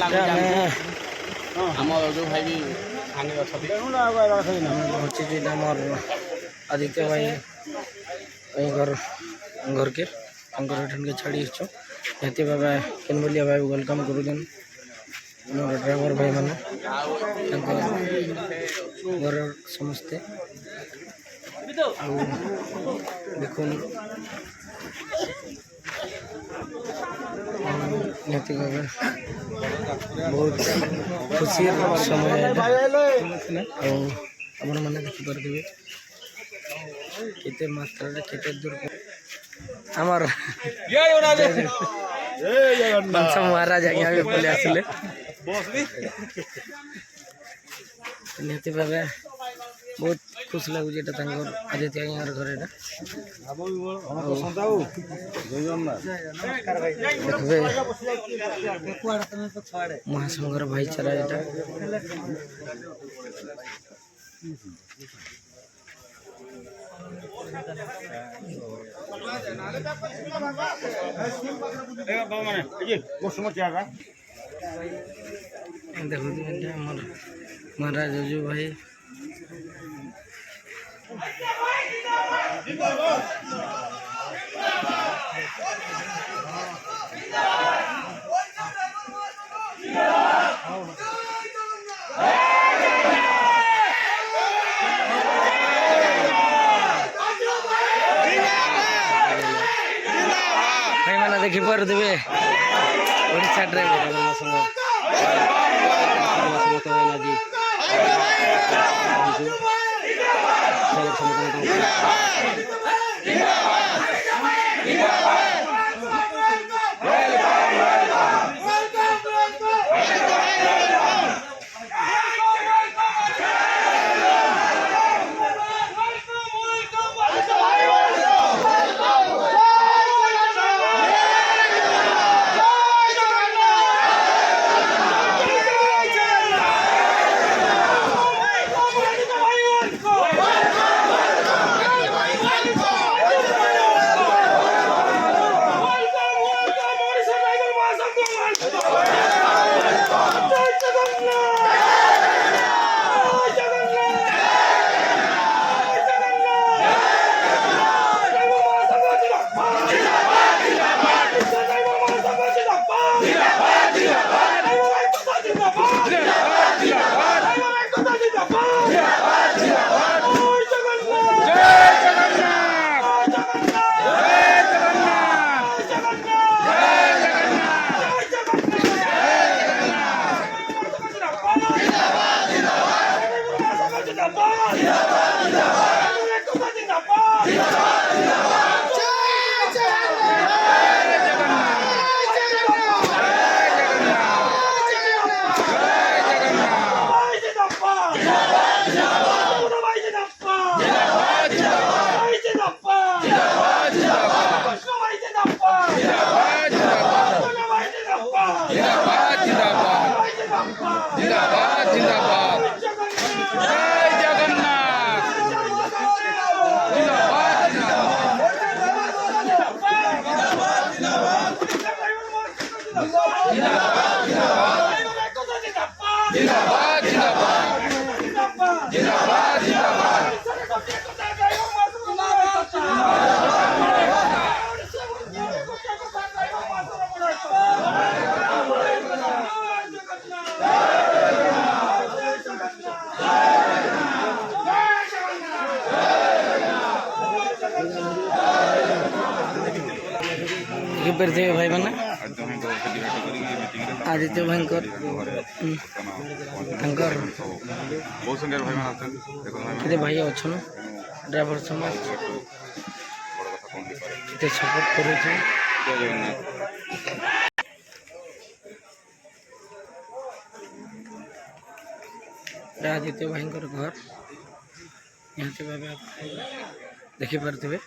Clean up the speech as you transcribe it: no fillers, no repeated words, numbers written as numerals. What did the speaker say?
ଆମର ଯୋଉ ଭାଇ ବି ସାଙ୍ଗରେ ଅଛନ୍ତି হচ্ছে যে আমার আদিত্য ভাই ঘরকে ତାଙ୍କର ଏଠାନକେ ଛାଡ଼ି ଆସିଛୁ ଏଥି ଭାବେ କେନ୍ ବୋଲିଆ ଭାଇ ୱେଲକମ୍ କରୁଛନ୍ ଆମର ଡ୍ରାଇଭର ଭାଇମାନେ ତାଙ୍କ ଘର ସମସ୍ତେ ଆଉ ଦେଖୁନ୍ ନିହାତି ଭାବେ ବହୁତ ଖୁସିର ସମୟ ଆଉ ଆପଣମାନେ ଦେଖିପାରୁଥିବେ କେତେ ମାତ୍ରାରେ କେତେ ଦୂର ଆମର କଂସ ମହାରାଜ ଆଜ୍ଞା ବି ପଳେଇ ଆସିଲେ ନିହାତି ଭାବେ ବହୁତ ଖୁସି ଲାଗୁଛି ଏଇଟା ତାଙ୍କର ଆଦିତ୍ୟ ଆଜ୍ଞାର ଘର ଏଇଟା ଦେଖିବେ ମହାସଂଘର ଭାଇଚାରା ଏଇଟା ଦେଖନ୍ତୁ ଆମର ମହାରାଜ ଜଜୁ ଭାଇ ଭାଇମାନେ ଦେଖିପାରୁଥିବେ ଓଡ଼ିଶା ଡ୍ରାଇଭର ଦେଖିପାରିଥିବେ ଭାଇମାନେ ଆଦିତ୍ୟ ଭାଇଙ୍କର ତାଙ୍କର କେତେ ଭାଇ ଅଛନ୍ ଡ୍ରାଇଭର ସମାଜ କେତେ ସପୋର୍ଟ କରୁଛି ଆଦିତ୍ୟ ଭାଇଙ୍କର ଘର ନିହାତି ଭାବେ ଦେଖିପାରୁଥିବେ